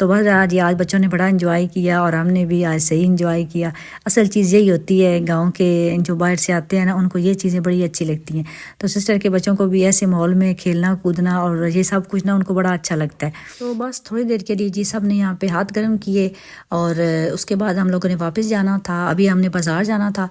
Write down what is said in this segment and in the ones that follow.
تو بس آج بچوں نے بڑا انجوائے کیا اور ہم نے بھی آج صحیح انجوائے کیا۔ اصل چیز یہی ہوتی ہے، گاؤں کے جو باہر سے آتے ہیں نا ان کو یہ چیزیں بڑی اچھی لگتی ہیں۔ تو سسٹر کے بچوں کو بھی ایسے ماحول میں کھیلنا کودنا اور یہ سب کچھ نا ان کو بڑا اچھا لگتا ہے۔ تو بس تھوڑی دیر کے لیے جی سب نے یہاں پہ ہاتھ گرم کیے اور اس کے بعد ہم لوگوں نے واپس جانا تھا۔ ابھی ہم نے بازار جانا تھا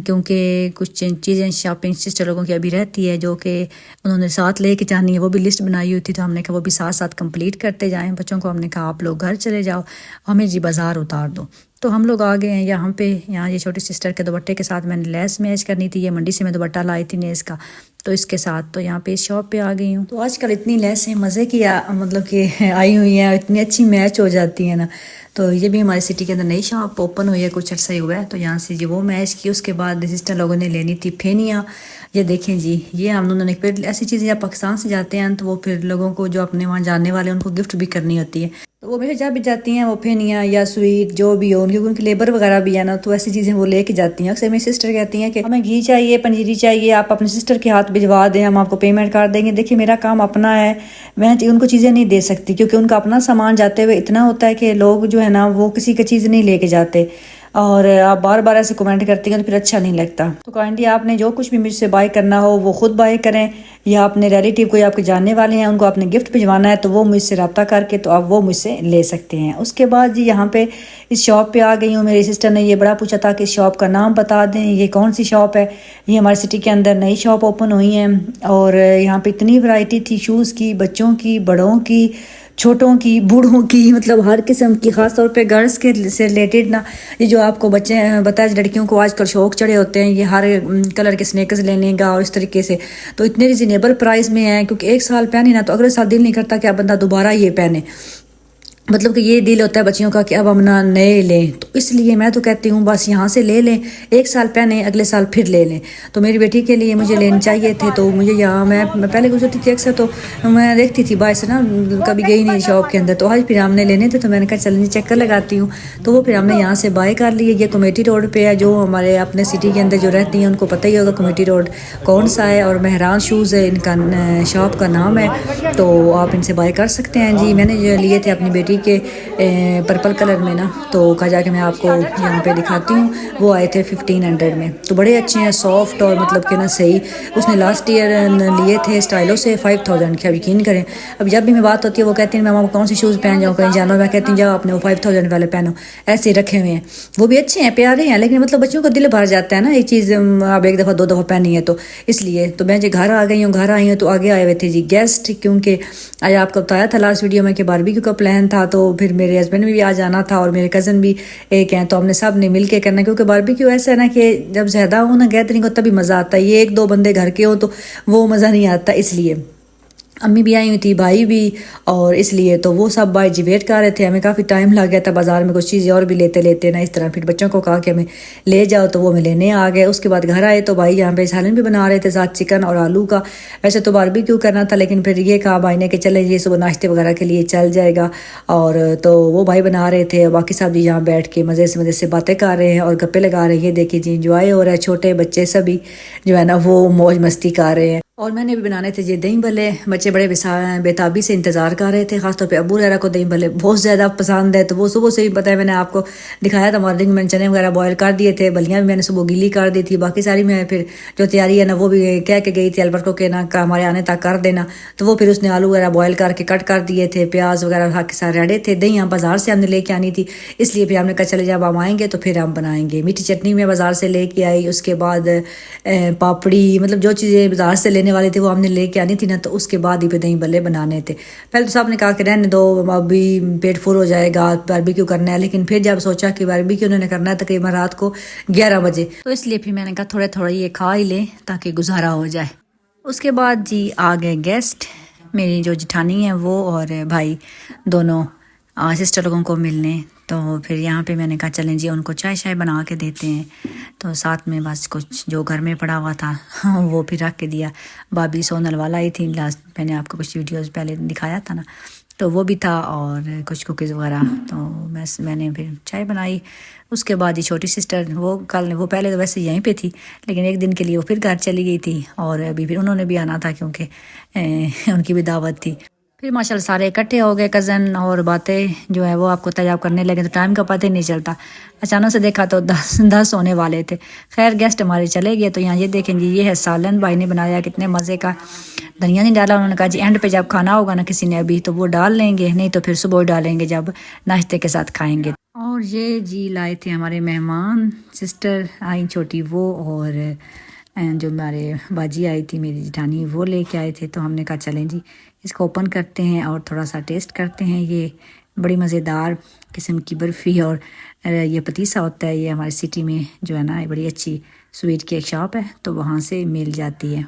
کیونکہ کچھ چیزیں شاپنگ سسٹر لوگوں کی ابھی رہتی ہے جو کہ انہوں نے ساتھ لے کے جانی ہے، وہ بھی لسٹ بنائی ہوئی تھی، تو ہم نے کہا وہ بھی ساتھ ساتھ کمپلیٹ کرتے جائیں۔ بچوں کو ہم نے کہا آپ لوگ گھر چلے جاؤ، ہمیں جی بازار اتار دو۔ تو ہم لوگ آ گئے ہیں یہاں پہ۔ یہاں یہ چھوٹی سسٹر کے دوپٹے کے ساتھ میں نے لیس میچ کرنی تھی، یہ منڈی سے میں دوپٹہ لائی تھی نیز کا، تو اس کے ساتھ تو یہاں پہ اس شاپ پہ آ گئی ہوں۔ تو آج کل اتنی لیسیں مزے کی مطلب کہ آئی ہوئی ہیں، اتنی اچھی میچ ہو جاتی ہیں نا۔ تو یہ بھی ہماری سٹی کے اندر نئی شاپ اوپن ہوئی ہے، کچھ عرصہ ہی ہوا ہے، تو یہاں سے یہ وہ میچ کی۔ اس کے بعد سسٹر لوگوں نے لینی تھی پھینیاں، یہ دیکھیں جی، یہ ہم انہوں نے پھر ایسی چیزیں یا پاکستان سے جاتے ہیں تو وہ پھر لوگوں کو جو اپنے وہاں جاننے والے ان کو گفٹ بھی کرنی ہوتی ہے، تو وہ جب بھی جاتی ہیں وہ پھینیاں یا سویٹ جو بھی ہو، کیونکہ ان کی لیبر وغیرہ بھی ہے نا، تو ایسی چیزیں وہ لے کے جاتی ہیں۔ اکثر میری سسٹر کہتی ہیں کہ ہمیں گھی چاہیے، پنجیری چاہیے، آپ اپنے سسٹر کے ہاتھ بھجوا دیں، ہم آپ کو پیمنٹ کر دیں گے۔ دیکھیے میرا کام اپنا ہے، میں ان کو چیزیں نہیں دے سکتی کیونکہ ان کا اپنا سامان جاتے ہوئے اتنا ہوتا ہے کہ لوگ جو ہے نا وہ کسی کا چیز نہیں لے کے جاتے، اور آپ بار بار ایسے کمنٹ کرتی ہیں تو پھر اچھا نہیں لگتا۔ تو کائنڈلی آپ نے جو کچھ بھی مجھ سے بائی کرنا ہو وہ خود بائی کریں، یا اپنے ریلیٹیو کوئی آپ کے جاننے والے ہیں ان کو آپ نے گفٹ بھجوانا ہے تو وہ مجھ سے رابطہ کر کے تو آپ وہ مجھ سے لے سکتے ہیں۔ اس کے بعد جی یہاں پہ اس شاپ پہ آ گئی ہوں۔ میری سسٹر نے یہ بڑا پوچھا تھا کہ اس شاپ کا نام بتا دیں، یہ کون سی شاپ ہے۔ یہ ہماری سٹی کے اندر نئی شاپ اوپن ہوئی ہیں اور یہاں پہ اتنی ورائٹی تھی شوز کی، بچوں کی، بڑوں کی، چھوٹوں کی، بوڑھوں کی، مطلب ہر قسم کی، خاص طور پہ گرلس کے سے ریلیٹڈ نا، یہ جو آپ کو بچے بتائے لڑکیوں کو آج کل شوق چڑھے ہوتے ہیں، یہ ہر کلر کے سنیکرز لینے گا اور اس طریقے سے، تو اتنے ریزنیبل پرائز میں ہیں کیونکہ ایک سال پہنے نا تو اگلے سال دل نہیں کرتا کہ اب بندہ دوبارہ یہ پہنے، مطلب کہ یہ دل ہوتا ہے بچیوں کا کہ اب ہم نہ نئے لیں، تو اس لیے میں تو کہتی ہوں بس یہاں سے لے لیں، ایک سال پہنے اگلے سال پھر لے لیں۔ تو میری بیٹی کے لیے مجھے لینے چاہیے تھے، تو مجھے یہاں میں پہلے گزرتی تھی اکثر تو میں دیکھتی تھی باہر سے نا، کبھی گئی نہیں شاپ کے اندر، تو آج پھر ہم نے لینے تھے تو میں نے کہا چلیں چکر لگاتی ہوں، تو وہ پھر ہم نے یہاں سے بائی کر لیے۔ یہ کمیٹی روڈ پہ ہے، جو ہمارے اپنے سٹی کے اندر جو رہتی ہیں ان کو پتہ ہی ہوگا کمیٹی روڈ کون سا ہے، اور مہران شوز ہے ان کا شاپ کا نام ہے، تو آپ ان سے بائی کر سکتے ہیں جی۔ میں نے جو لیے تھے اپنی بیٹی کے پرپل کلر میں نا، تو کہا جا کے میں آپ کو یہاں پہ دکھاتی ہوں، وہ آئے تھے 1500 میں، تو بڑے اچھے ہیں، سافٹ اور مطلب کہ نا صحیح۔ اس نے لاسٹ ایئر لیے تھے اسٹائلوں سے 5000 کے، اب یقین کریں اب جب بھی میں بات ہوتی ہے وہ کہتی ہیں میں آپ کون سی شوز پہن جاؤں کہیں جانا، میں کہتی ہوں جاؤ اپنے وہ 5000 والے پہنو، ایسے رکھے ہوئے ہیں، وہ بھی اچھے ہیں پیارے ہیں، لیکن مطلب بچوں کا دل بھر جاتا ہے نا ایک چیز اب ایک دفعہ دو دفعہ پہنی ہے تو اس لیے۔ تو میں جی گھر آ گئی ہوں، گھر آئی ہوں تو آگے آئے ہوئے تھے جی گیسٹ، کیونکہ آج آپ کو بتایا تھا لاسٹ ویڈیو میں کہ باربیکیو کا پلان تھا، تو پھر میرے ہسبینڈ بھی آ جانا تھا اور میرے کزن بھی ایک ہیں، تو ہم نے سب نے مل کے کرنا، کیونکہ باربیکیو ایسا ہے نا کہ جب زیادہ ہو نا گیدرنگ ہو تبھی مزہ آتا ہے، یہ ایک دو بندے گھر کے ہو تو وہ مزہ نہیں آتا، اس لیے امی بھی آئی ہوئی تھی، بھائی بھی، اور اس لیے تو وہ سب بھائی جی ویٹ کر رہے تھے، ہمیں کافی ٹائم لگ گیا تھا بازار میں کچھ چیزیں اور بھی لیتے نا اس طرح، پھر بچوں کو کہا کہ ہمیں لے جاؤ تو وہ ہمیں لینے آ گئے۔ اس کے بعد گھر آئے تو بھائی یہاں پہ سالن بھی بنا رہے تھے ساتھ چکن اور آلو کا، ویسے تو باربیکیو کرنا تھا لیکن پھر یہ کہا بھائی نے کہ چلے یہ صبح ناشتے وغیرہ کے لیے چل جائے گا، اور تو وہ بھائی بنا رہے تھے، باقی سب بھی یہاں بیٹھ کے مزے سے باتیں کر رہے ہیں اور گپے لگا رہے ہیں، یہ دیکھیے جی انجوائے ہو رہا ہے، چھوٹے بچے سبھی جو ہے نا وہ موج مستی کر رہے ہیں۔ اور میں نے بھی بنانے تھے جی دہی بھلے، بچے بڑے بےتابی سے انتظار کر رہے تھے، خاص طور پہ ابو ریرا کو دہی بھلے بہت زیادہ پسند ہے، تو وہ صبح سے ہی پتہ ہے میں نے آپ کو دکھایا تھا مارننگ میں چنے وغیرہ بوائل کر دیے تھے، بلیاں بھی میں نے صبح گیلی کر دی تھی، باقی ساری میں پھر جو تیاری ہے نا وہ بھی کہہ کے گئی تھی البرٹ کو کہ نا ہمارے آنے تک کر دینا، تو وہ پھر اس نے آلو وغیرہ بوائل کر کے کٹ کر دیے تھے، پیاز وغیرہ کے ساتھ ریڈے تھے، دہی ہم بازار سے ہم نے لے کے آنی تھی، اس لیے پھر ہم نے کہا چلے جب ہم آئیں گے تو پھر ہم بنائیں گے۔ میٹھی چٹنی میں بازار سے لے کے آئی، اس کے بعد پاپڑی، مطلب جو چیزیں بازار سے لینے والی تھی وہ ہم نے لے کے آنی تھی نا، تو اس کے بعد ہی پہ دہی بھلے بنانے تھے۔ پہلے تو صاحب نے کہا کہ رہنے دو ابھی پیٹ فل ہو جائے گا، باربیکیو کرنا ہے، لیکن پھر جب سوچا کہ باربیکیو انہوں نے کرنا ہے تقریباً رات کو 11 بجے، تو اس لیے پھر میں نے کہا تھوڑے یہ کھا ہی لیں تاکہ گزارا ہو جائے۔ اس کے بعد جی آ گئے گیسٹ، میری جو جٹھانی ہیں وہ اور بھائی دونوں سسٹر لوگوں کو ملنے، تو پھر یہاں پہ میں نے کہا چلیں جی ان کو چائے بنا کے دیتے ہیں، تو ساتھ میں بس کچھ جو گھر میں پڑا ہوا تھا وہ پھر رکھ کے دیا۔ بابی سونل والا ہی تھی، لاسٹ میں نے آپ کو کچھ ویڈیوز پہلے دکھایا تھا نا، تو وہ بھی تھا اور کچھ کوکیز وغیرہ، تو میں نے پھر چائے بنائی۔ اس کے بعد یہ چھوٹی سسٹر وہ پہلے تو ویسے یہیں پہ تھی، لیکن ایک دن کے لیے وہ پھر گھر چلی گئی تھی، اور ابھی پھر انہوں نے بھی آنا تھا کیونکہ ان کی بھی دعوت تھی۔ پھر ماشاءاللہ سارے اکٹھے ہو گئے کزن، اور باتیں جو ہے وہ آپ کو تجاب کرنے لگے تو ٹائم کا پتہ ہی نہیں چلتا. اچانک سے دیکھا تو 10 ہونے والے تھے. خیر گیسٹ ہمارے چلے گئے. تو یہاں یہ دیکھیں جی، یہ ہے سالن بھائی نے بنایا، کتنے مزے کا. دھنیا نہیں ڈالا، انہوں نے کہا جی اینڈ پہ جب کھانا ہوگا نا کسی نے ابھی تو وہ ڈال لیں گے، نہیں تو پھر صبح ڈالیں گے جب ناشتے کے ساتھ کھائیں گے. اور یہ جی لائے تھے ہمارے مہمان، سسٹر آئی چھوٹی وہ، اور جو ہمارے باجی آئی تھی میری جٹھانی وہ لے کے آئے تھے. تو ہم نے کہا چلیں جی اس کو اوپن کرتے ہیں اور تھوڑا سا ٹیسٹ کرتے ہیں. یہ بڑی مزیدار قسم کی برفی اور یہ پتیسا ہوتا ہے. یہ ہماری سٹی میں جو ہے نا بڑی اچھی سویٹ کی ایک شاپ ہے تو وہاں سے مل جاتی ہے.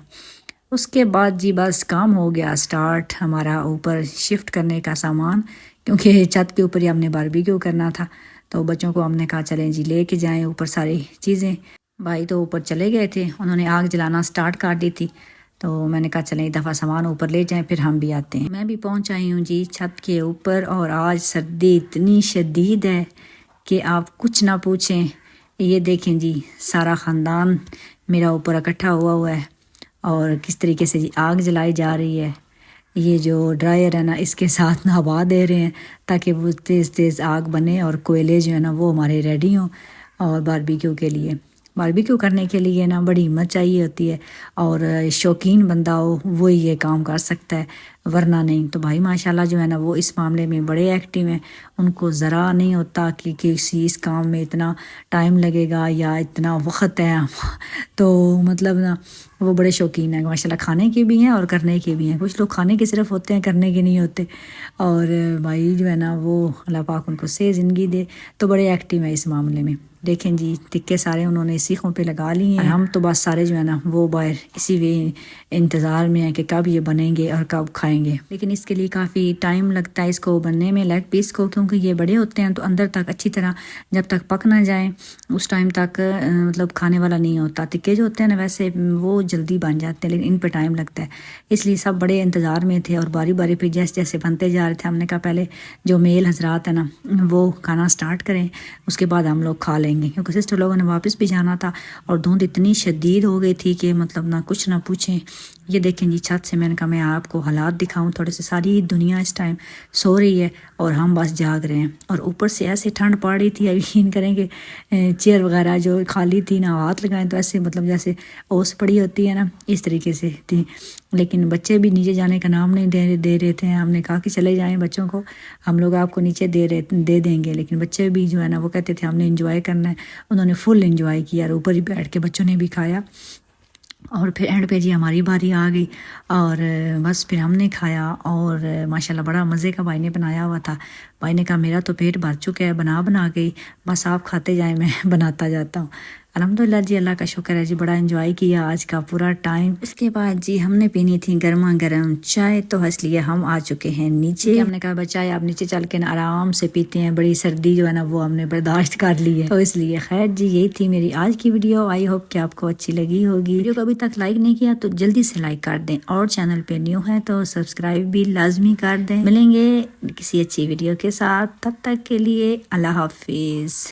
اس کے بعد جی بس کام ہو گیا سٹارٹ ہمارا اوپر شفٹ کرنے کا سامان، کیونکہ چھت کے اوپر ہی ہم نے باربیکیو کرنا تھا. تو بچوں کو ہم نے کہا چلیں جی لے کے جائیں اوپر ساری چیزیں. بھائی تو اوپر چلے گئے تھے، انہوں نے آگ جلانا سٹارٹ کر دی تھی. تو میں نے کہا چلیں ایک دفعہ سامان اوپر لے جائیں پھر ہم بھی آتے ہیں. میں بھی پہنچ آئی ہوں جی چھت کے اوپر، اور آج سردی اتنی شدید ہے کہ آپ کچھ نہ پوچھیں. یہ دیکھیں جی سارا خاندان میرا اوپر اکٹھا ہوا ہے، اور کس طریقے سے جی آگ جلائی جا رہی ہے. یہ جو ڈرائر ہے نا اس کے ساتھ ہوا دے رہے ہیں تاکہ وہ تیز تیز آگ بنے، اور کوئلے جو ہے نا وہ ہمارے ریڈی ہوں. اور باربیکیو کے لیے، باربیکیو کرنے کے لیے نا بڑی ہمت چاہیے ہوتی ہے، اور شوقین بندہ ہو وہی یہ کام کر سکتا ہے، ورنہ نہیں. تو بھائی ماشاءاللہ جو ہے نا وہ اس معاملے میں بڑے ایکٹیو ہیں. ان کو ذرا نہیں ہوتا کہ کسی اس کام میں اتنا ٹائم لگے گا یا اتنا وقت ہے. تو مطلب نا وہ بڑے شوقین ہیں ماشاءاللہ، کھانے کے بھی ہیں اور کرنے کے بھی ہیں. کچھ لوگ کھانے کے صرف ہوتے ہیں، کرنے کے نہیں ہوتے. اور بھائی جو ہے نا وہ اللہ پاک ان کو صحیح زندگی دے، تو بڑے ایکٹیو ہیں اس معاملے میں. دیکھیں جی ٹکے سارے انہوں نے سیخوں پہ لگا لیے ہیں. ہم تو بس سارے جو ہے نا وہ باہر اسی انتظار میں ہیں کہ کب یہ بنیں گے اور کب کھائیں گے. لیکن اس کے لیے کافی ٹائم لگتا ہے اس کو بننے میں، لیگ پیس کو، کیونکہ یہ بڑے ہوتے ہیں تو اندر تک اچھی طرح جب تک پک نہ جائیں اس ٹائم تک مطلب کھانے والا نہیں ہوتا. ٹکے جو ہوتے ہیں نا ویسے وہ جلدی بن جاتے ہیں لیکن ان پہ ٹائم لگتا ہے، اس لیے سب بڑے انتظار میں تھے. اور باری باری پھر جیسے جیسے بنتے جا رہے تھے ہم نے کہا پہلے جو میل حضرات ہیں نا وہ کھانا سٹارٹ کریں، اس کے بعد ہم لوگ کھا لیں گے، کیونکہ سسٹر لوگوں نے واپس بھی جانا تھا. اور دھند اتنی شدید ہو گئی تھی کہ مطلب نہ کچھ نہ پوچھیں. یہ دیکھیں جی چھت سے میں نے کہا میں آپ کو حالات دکھاؤں تھوڑے سے. ساری دنیا اس ٹائم سو رہی ہے اور ہم بس جاگ رہے ہیں. اور اوپر سے ایسے ٹھنڈ پڑ رہی تھی، یقین کریں کہ چیئر وغیرہ جو خالی تھی نا ہاتھ لگائیں تو ایسے مطلب جیسے اوس پڑی ہوتی ہے نا اس طریقے سے تھی. لیکن بچے بھی نیچے جانے کا نام نہیں دے رہے تھے. ہم نے کہا کہ چلے جائیں بچوں کو، ہم لوگ آپ کو نیچے دے دیں گے. لیکن بچے بھی جو ہے نا وہ کہتے تھے ہم نے انجوائے کرنا ہے. انہوں نے فل انجوائے کیا اور اوپر ہی بیٹھ کے بچوں نے بھی کھایا. اور پھر اینڈ پہ جی ہماری باری آ گئی اور بس پھر ہم نے کھایا. اور ماشاءاللہ بڑا مزے کا بھائی نے بنایا ہوا تھا. بھائی نے کہا میرا تو پیٹ بھر چکا ہے، بنا گئی، بس آپ کھاتے جائیں میں بناتا جاتا ہوں. الحمدللہ جی اللہ کا شکر ہے جی، بڑا انجوائے کیا آج کا پورا ٹائم. اس کے بعد جی ہم نے پینی تھی گرما گرم چائے، تو اس لیے ہم آ چکے ہیں نیچے. ہم نے کہا بچائے آپ نیچے چل کے نا آرام سے پیتے ہیں، بڑی سردی جو ہے نا وہ ہم نے برداشت کر لی ہے، تو اس لیے. خیر جی یہی تھی میری آج کی ویڈیو. آئی ہوپ کہ آپ کو اچھی لگی ہوگی. ویڈیو کو ابھی تک لائک نہیں کیا تو جلدی سے لائک کر دیں، اور چینل پہ نیو ہے تو سبسکرائب بھی لازمی کر دیں. ملیں گے کسی اچھی ویڈیو کے ساتھ، تب تک کے لیے اللہ حافظ.